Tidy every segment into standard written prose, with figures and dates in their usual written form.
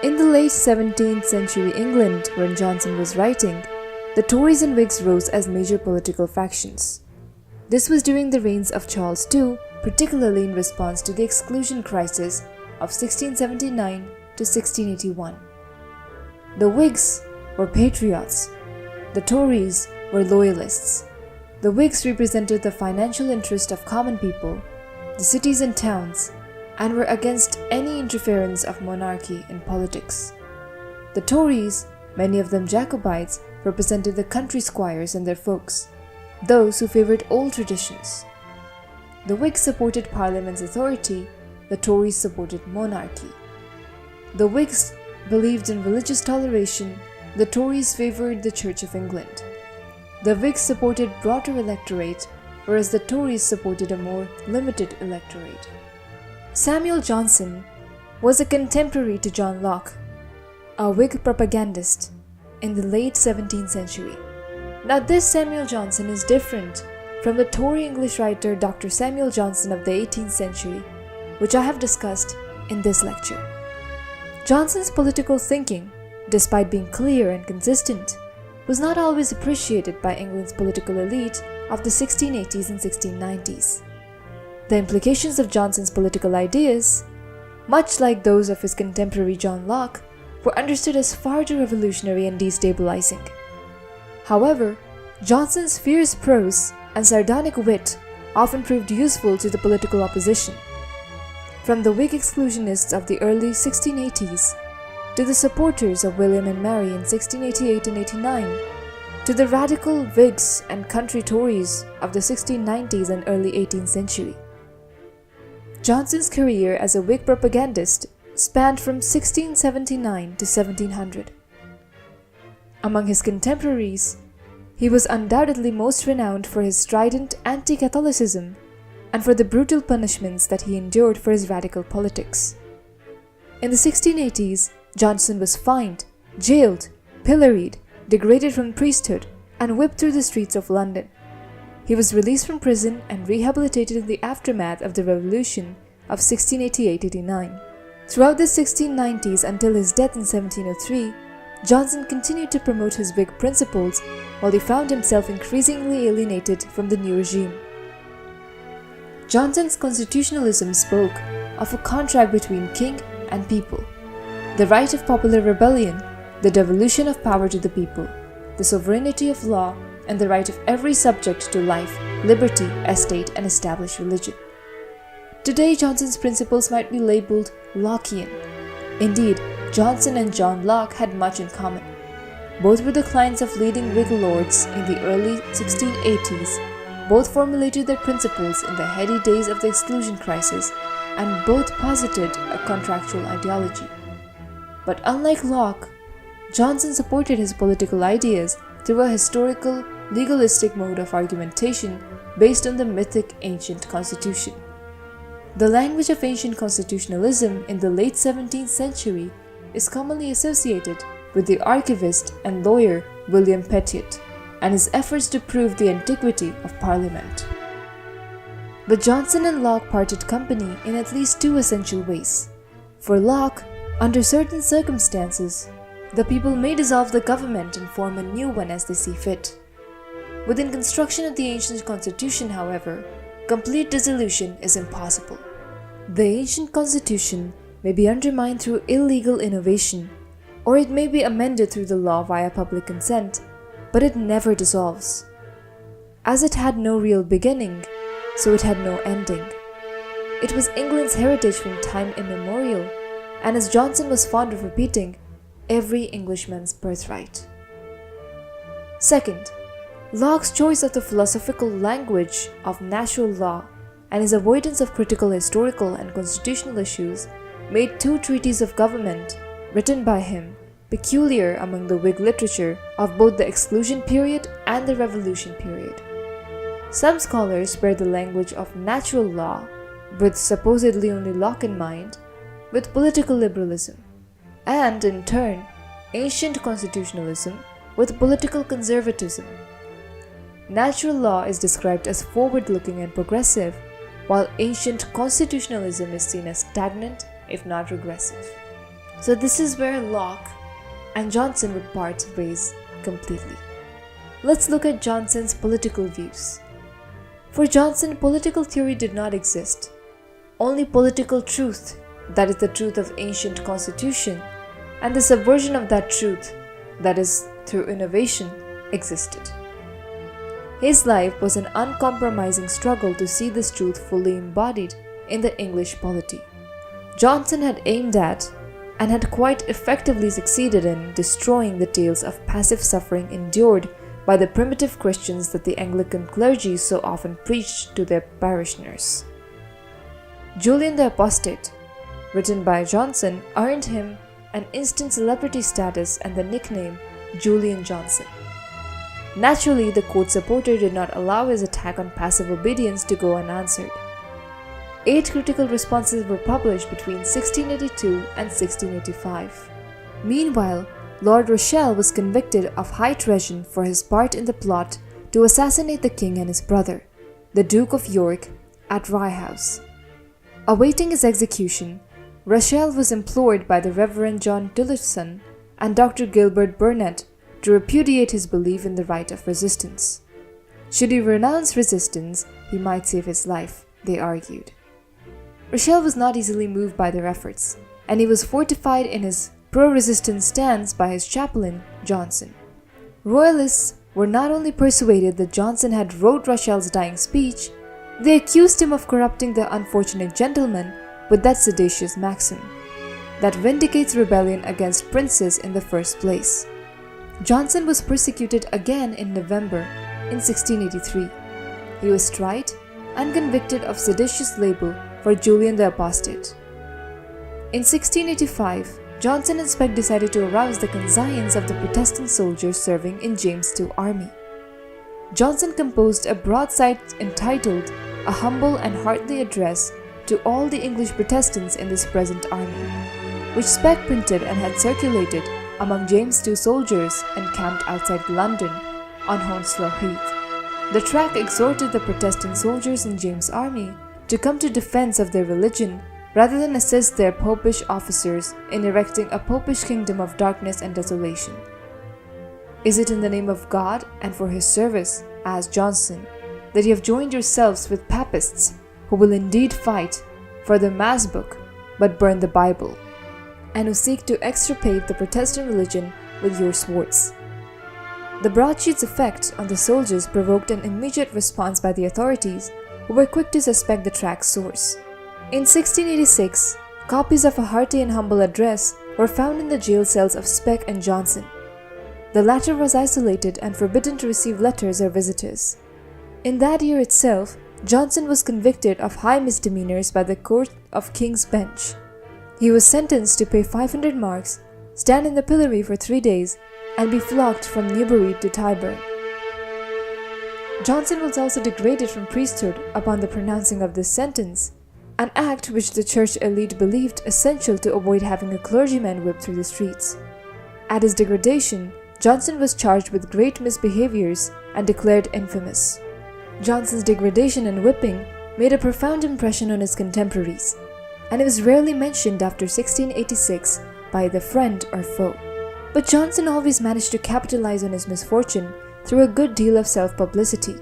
In the late 17th century England, when Johnson was writing, the Tories and Whigs rose as major political factions. This was during the reigns of Charles II, particularly in response to the exclusion crisis of 1679 to 1681. The Whigs were patriots. The Tories were loyalists. The Whigs represented the financial interest of common people, the cities and towns, and were against any interference of monarchy in politics. The Tories, many of them Jacobites, represented the country squires and their folks, those who favored old traditions. The Whigs supported Parliament's authority, the Tories supported monarchy. The Whigs believed in religious toleration, the Tories favored the Church of England. The Whigs supported broader electorate, whereas the Tories supported a more limited electorate. Samuel Johnson was a contemporary to John Locke, a Whig propagandist in the late 17th century. Now this Samuel Johnson is different from the Tory English writer Dr. Samuel Johnson of the 18th century, which I have discussed in this lecture. Johnson's political thinking, despite being clear and consistent, was not always appreciated by England's political elite of the 1680s and 1690s. The implications of Johnson's political ideas, much like those of his contemporary John Locke, were understood as far too revolutionary and destabilizing. However, Johnson's fierce prose and sardonic wit often proved useful to the political opposition. From the Whig exclusionists of the early 1680s, to the supporters of William and Mary in 1688 and 89, to the radical Whigs and country Tories of the 1690s and early 18th century. Johnson's career as a Whig propagandist spanned from 1679 to 1700. Among his contemporaries, he was undoubtedly most renowned for his strident anti-Catholicism and for the brutal punishments that he endured for his radical politics. In the 1680s, Johnson was fined, jailed, pilloried, degraded from priesthood, and whipped through the streets of London. He was released from prison and rehabilitated in the aftermath of the Revolution of 1688-89. Throughout the 1690s until his death in 1703, Johnson continued to promote his Whig principles while he found himself increasingly alienated from the new regime. Johnson's constitutionalism spoke of a contract between king and people, the right of popular rebellion, the devolution of power to the people, the sovereignty of law, and the right of every subject to life, liberty, estate, and established religion. Today, Johnson's principles might be labeled Lockean. Indeed, Johnson and John Locke had much in common. Both were the clients of leading Whig lords in the early 1680s. Both formulated their principles in the heady days of the exclusion crisis, and both posited a contractual ideology. But unlike Locke, Johnson supported his political ideas through a historical, legalistic mode of argumentation based on the mythic ancient constitution. The language of ancient constitutionalism in the late 17th century is commonly associated with the archivist and lawyer William Petiot and his efforts to prove the antiquity of Parliament. But Johnson and Locke parted company in at least two essential ways. For Locke, under certain circumstances, the people may dissolve the government and form a new one as they see fit. Within construction of the ancient constitution, however, complete dissolution is impossible. The ancient constitution may be undermined through illegal innovation, or it may be amended through the law via public consent, but it never dissolves. As it had no real beginning, so it had no ending. It was England's heritage from time immemorial, and as Johnson was fond of repeating, every Englishman's birthright. Second, Locke's choice of the philosophical language of natural law and his avoidance of critical historical and constitutional issues made two treaties of government, written by him, peculiar among the Whig literature of both the exclusion period and the Revolution period. Some scholars pair the language of natural law, with supposedly only Locke in mind, with political liberalism, and in turn, ancient constitutionalism with political conservatism. Natural law is described as forward-looking and progressive, while ancient constitutionalism is seen as stagnant, if not regressive. So this is where Locke and Johnson would part ways completely. Let's look at Johnson's political views. For Johnson, political theory did not exist. Only political truth, that is the truth of ancient constitution, and the subversion of that truth, that is through innovation, existed. His life was an uncompromising struggle to see this truth fully embodied in the English polity. Johnson had aimed at and had quite effectively succeeded in destroying the tales of passive suffering endured by the primitive Christians that the Anglican clergy so often preached to their parishioners. Julian the Apostate, written by Johnson, earned him an instant celebrity status and the nickname Julian Johnson. Naturally, the court supporter did not allow his attack on passive obedience to go unanswered. 8 critical responses were published between 1682 and 1685. Meanwhile, Lord Rochelle was convicted of high treason for his part in the plot to assassinate the king and his brother, the Duke of York, at Rye House. Awaiting his execution, Rochelle was implored by the Reverend John Tillotson and Dr. Gilbert Burnet to repudiate his belief in the right of resistance. Should he renounce resistance, he might save his life, they argued. Rochelle was not easily moved by their efforts, and he was fortified in his pro-resistance stance by his chaplain, Johnson. Royalists were not only persuaded that Johnson had wrote Rochelle's dying speech, they accused him of corrupting the unfortunate gentleman with that seditious maxim, that vindicates rebellion against princes in the first place. Johnson was persecuted again in November in 1683. He was tried and convicted of seditious libel for Julian the Apostate. In 1685, Johnson and Speke decided to arouse the conscience of the Protestant soldiers serving in James II's army. Johnson composed a broadside entitled "A Humble and Heartly Address to all the English Protestants in this present army," which Speke printed and had circulated among James II soldiers encamped outside London on Hounslow Heath. The tract exhorted the Protestant soldiers in James' army to come to defense of their religion rather than assist their popish officers in erecting a popish kingdom of darkness and desolation. Is it in the name of God and for his service, asked Johnson, that you have joined yourselves with papists who will indeed fight for the Mass book but burn the Bible, and who seek to extirpate the Protestant religion with your swords? The broadsheet's effect on the soldiers provoked an immediate response by the authorities, who were quick to suspect the tract's source. In 1686, copies of a hearty and humble address were found in the jail cells of Speke and Johnson. The latter was isolated and forbidden to receive letters or visitors. In that year itself, Johnson was convicted of high misdemeanors by the Court of King's Bench. He was sentenced to pay 500 marks, stand in the pillory for 3 days, and be flogged from Newbury to Tyburn. Johnson was also degraded from priesthood upon the pronouncing of this sentence, an act which the church elite believed essential to avoid having a clergyman whipped through the streets. At his degradation, Johnson was charged with great misbehaviors and declared infamous. Johnson's degradation and whipping made a profound impression on his contemporaries, and it was rarely mentioned after 1686 by either friend or foe. But Johnson always managed to capitalize on his misfortune through a good deal of self-publicity.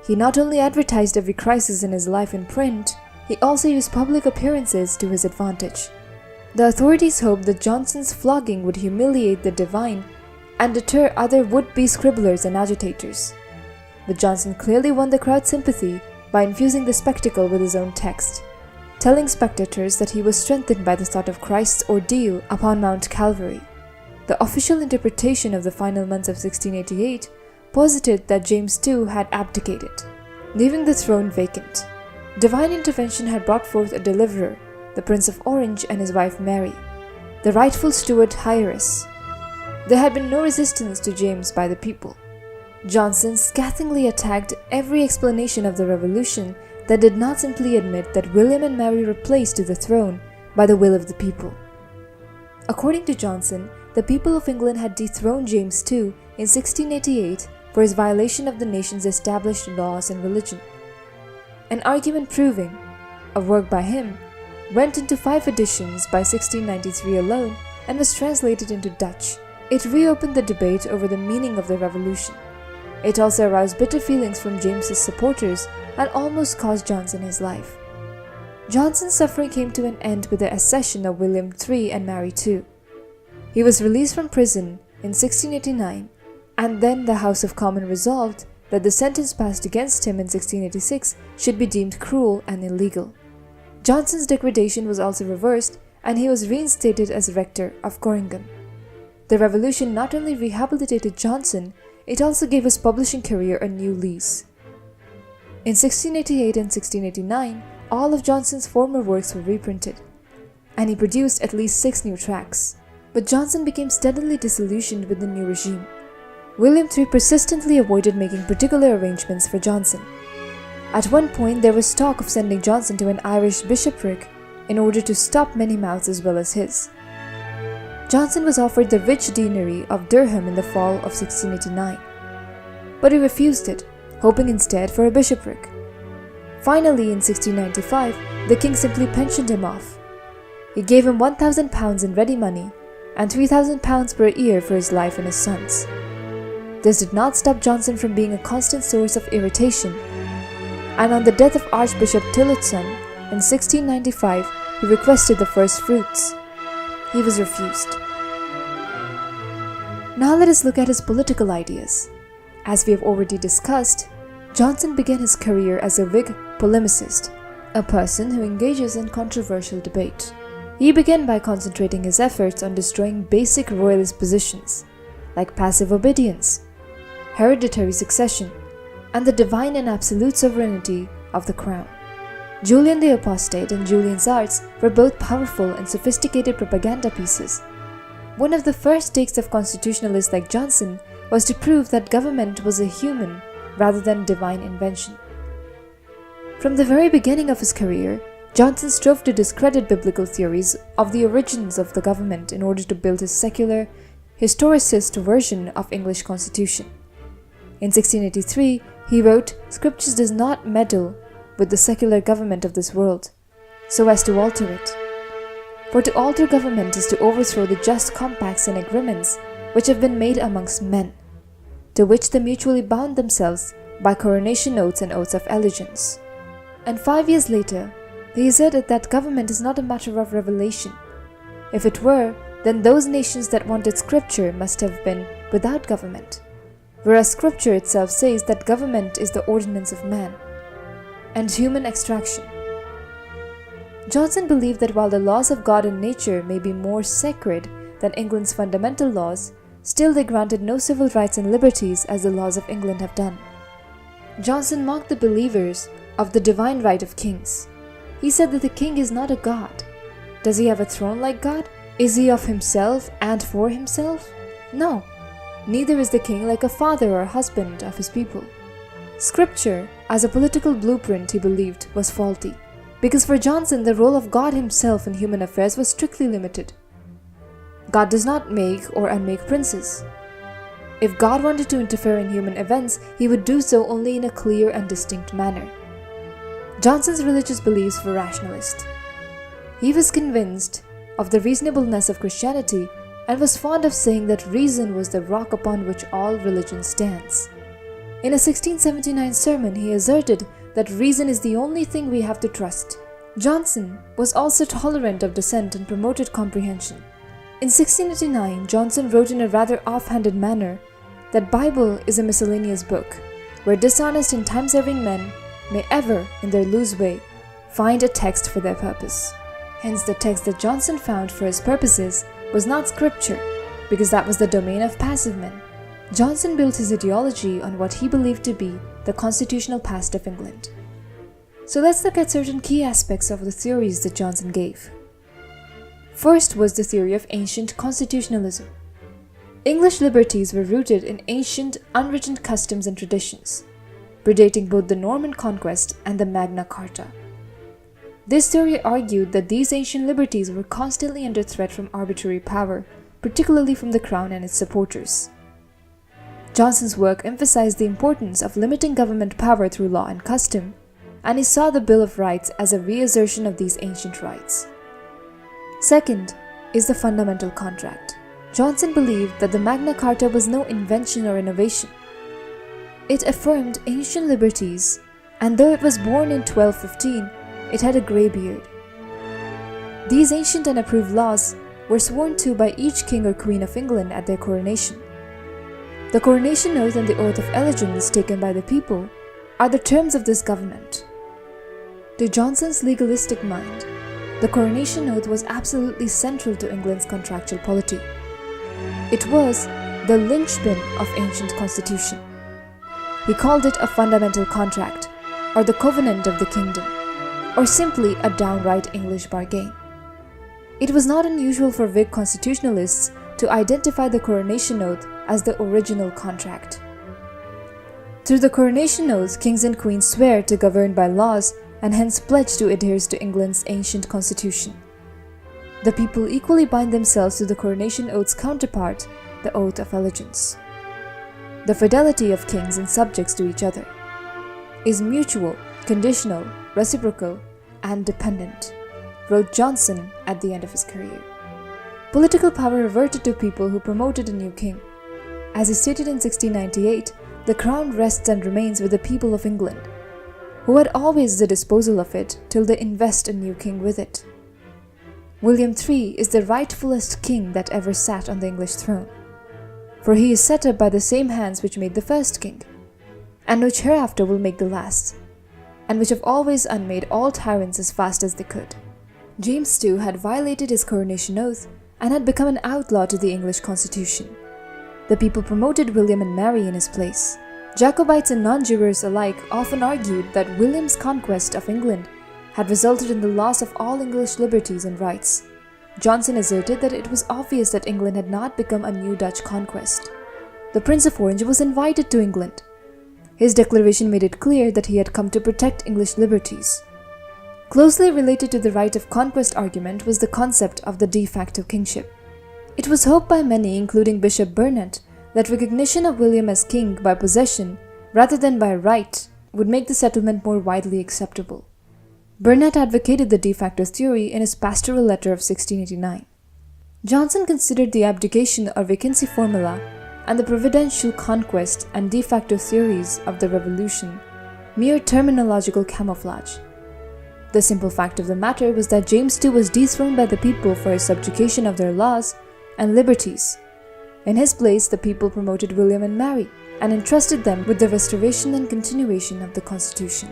He not only advertised every crisis in his life in print, he also used public appearances to his advantage. The authorities hoped that Johnson's flogging would humiliate the divine and deter other would-be scribblers and agitators. But Johnson clearly won the crowd's sympathy by infusing the spectacle with his own text, telling spectators that he was strengthened by the thought of Christ's ordeal upon Mount Calvary. The official interpretation of the final months of 1688 posited that James II had abdicated, leaving the throne vacant. Divine intervention had brought forth a deliverer, the Prince of Orange and his wife Mary, the rightful Stuart heiress. There had been no resistance to James by the people. Johnson scathingly attacked every explanation of the revolution that did not simply admit that William and Mary were placed to the throne by the will of the people. According to Johnson, the people of England had dethroned James II in 1688 for his violation of the nation's established laws and religion. An argument proving, a work by him, went into 5 editions by 1693 alone and was translated into Dutch. It reopened the debate over the meaning of the revolution. It also aroused bitter feelings from James's supporters and almost cost Johnson his life. Johnson's suffering came to an end with the accession of William III and Mary II. He was released from prison in 1689, and then the House of Commons resolved that the sentence passed against him in 1686 should be deemed cruel and illegal. Johnson's degradation was also reversed, and he was reinstated as rector of Corringham. The revolution not only rehabilitated Johnson, it also gave his publishing career a new lease. In 1688 and 1689, all of Johnson's former works were reprinted, and he produced at least 6 new tracts. But Johnson became steadily disillusioned with the new regime. William III persistently avoided making particular arrangements for Johnson. At one point, there was talk of sending Johnson to an Irish bishopric in order to stop many mouths as well as his. Johnson was offered the rich deanery of Durham in the fall of 1689, but he refused it, hoping instead for a bishopric. Finally, in 1695, the king simply pensioned him off. He gave him £1,000 in ready money and £3,000 per year for his life and his sons. This did not stop Johnson from being a constant source of irritation, and on the death of Archbishop Tillotson in 1695, he requested the first fruits. He was refused. Now let us look at his political ideas. As we have already discussed, Johnson began his career as a Whig polemicist, a person who engages in controversial debate. He began by concentrating his efforts on destroying basic royalist positions, like passive obedience, hereditary succession, and the divine and absolute sovereignty of the crown. Julian the Apostate and Julian's Arts were both powerful and sophisticated propaganda pieces. One of the first takes of constitutionalists like Johnson was to prove that government was a human rather than divine invention. From the very beginning of his career, Johnson strove to discredit biblical theories of the origins of the government in order to build his secular, historicist version of English constitution. In 1683, he wrote, "Scripture does not meddle with the secular government of this world, so as to alter it. For to alter government is to overthrow the just compacts and agreements which have been made amongst men, to which they mutually bound themselves by coronation oaths and oaths of allegiance." And 5 years later, he said that government is not a matter of revelation. If it were, then those nations that wanted scripture must have been without government, whereas scripture itself says that government is the ordinance of man and human extraction. Johnson believed that while the laws of God and nature may be more sacred than England's fundamental laws, still they granted no civil rights and liberties as the laws of England have done. Johnson mocked the believers of the divine right of kings. He said that the king is not a god. Does he have a throne like God? Is he of himself and for himself? No. Neither is the king like a father or husband of his people. Scripture, as a political blueprint, he believed, was faulty, because for Johnson the role of God himself in human affairs was strictly limited. God does not make or unmake princes. If God wanted to interfere in human events, he would do so only in a clear and distinct manner. Johnson's religious beliefs were rationalist. He was convinced of the reasonableness of Christianity and was fond of saying that reason was the rock upon which all religion stands. In a 1679 sermon, he asserted that reason is the only thing we have to trust. Johnson was also tolerant of dissent and promoted comprehension. In 1689, Johnson wrote in a rather offhanded manner that Bible is a miscellaneous book, where dishonest and time-serving men may ever, in their loose way, find a text for their purpose. Hence, the text that Johnson found for his purposes was not scripture, because that was the domain of passive men. Johnson built his ideology on what he believed to be the constitutional past of England. So let's look at certain key aspects of the theories that Johnson gave. First was the theory of ancient constitutionalism. English liberties were rooted in ancient, unwritten customs and traditions, predating both the Norman conquest and the Magna Carta. This theory argued that these ancient liberties were constantly under threat from arbitrary power, particularly from the crown and its supporters. Johnson's work emphasized the importance of limiting government power through law and custom, and he saw the Bill of Rights as a reassertion of these ancient rights. Second is the fundamental contract. Johnson believed that the Magna Carta was no invention or innovation. It affirmed ancient liberties, and though it was born in 1215, it had a grey beard. These ancient and approved laws were sworn to by each king or queen of England at their coronation. The coronation oath and the oath of allegiance taken by the people are the terms of this government. To Johnson's legalistic mind, the coronation oath was absolutely central to England's contractual polity. It was the linchpin of ancient constitution. He called it a fundamental contract, or the covenant of the kingdom, or simply a downright English bargain. It was not unusual for Whig constitutionalists to identify the coronation oath as the original contract. Through the coronation oath, kings and queens swear to govern by laws and hence pledge to adhere to England's ancient constitution. The people equally bind themselves to the coronation oath's counterpart, the oath of allegiance. The fidelity of kings and subjects to each other is mutual, conditional, reciprocal, and dependent, wrote Johnson at the end of his career. Political power reverted to people who promoted a new king. As he stated in 1698, the crown rests and remains with the people of England, who had always the disposal of it till they invest a new king with it. William III is the rightfulest king that ever sat on the English throne, for he is set up by the same hands which made the first king, and which hereafter will make the last, and which have always unmade all tyrants as fast as they could. James II had violated his coronation oath and had become an outlaw to the English constitution. The people promoted William and Mary in his place. Jacobites and non-Jurors alike often argued that William's conquest of England had resulted in the loss of all English liberties and rights. Johnson asserted that it was obvious that England had not become a new Dutch conquest. The Prince of Orange was invited to England. His declaration made it clear that he had come to protect English liberties. Closely related to the right of conquest argument was the concept of the de facto kingship. It was hoped by many, including Bishop Burnet, that recognition of William as king by possession rather than by right would make the settlement more widely acceptable. Burnet advocated the de facto theory in his pastoral letter of 1689. Johnson considered the abdication or vacancy formula and the providential conquest and de facto theories of the Revolution mere terminological camouflage. The simple fact of the matter was that James II was dethroned by the people for his subjugation of their laws and liberties. In his place, the people promoted William and Mary and entrusted them with the restoration and continuation of the Constitution.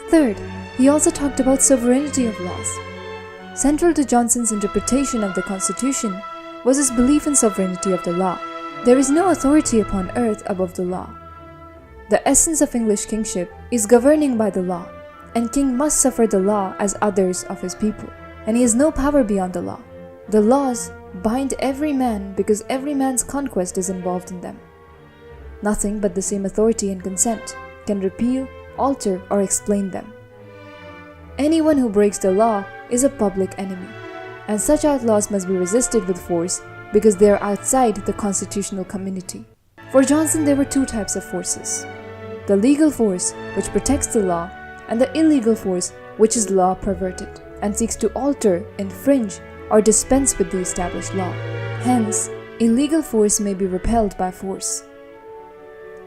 Third, he also talked about sovereignty of laws. Central to Johnson's interpretation of the Constitution was his belief in sovereignty of the law. There is no authority upon earth above the law. The essence of English kingship is governing by the law, and king must suffer the law as others of his people, and he has no power beyond the law. The laws bind every man because every man's conquest is involved in them. Nothing but the same authority and consent can repeal, alter, or explain them. Anyone who breaks the law is a public enemy, and such outlaws must be resisted with force because they are outside the constitutional community. For Johnson, there were two types of forces: the legal force, which protects the law, and the illegal force, which is law perverted and seeks to alter, infringe, or dispense with the established law. Hence, illegal force may be repelled by force.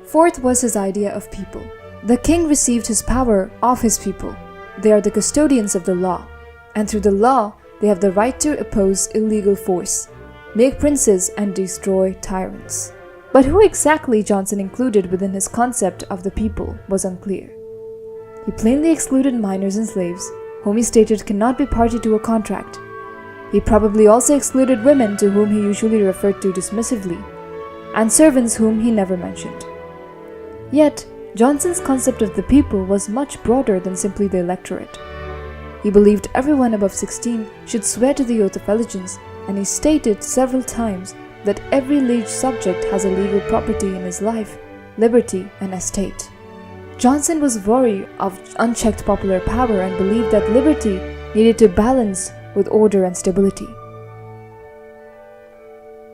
Fourth was his idea of people. The king received his power of his people. They are the custodians of the law, and through the law, they have the right to oppose illegal force, make princes, and destroy tyrants. But who exactly Johnson included within his concept of the people was unclear. He plainly excluded minors and slaves, whom he stated cannot be party to a contract. He probably also excluded women, to whom he usually referred to dismissively, and servants whom he never mentioned. Yet, Johnson's concept of the people was much broader than simply the electorate. He believed everyone above 16 should swear to the oath of allegiance, and he stated several times that every liege subject has a legal property in his life, liberty, and estate. Johnson was wary of unchecked popular power and believed that liberty needed to balance with order and stability.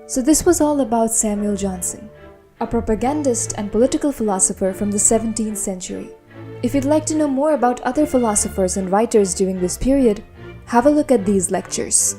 So this was all about Samuel Johnson, a propagandist and political philosopher from the 17th century. If you'd like to know more about other philosophers and writers during this period, have a look at these lectures.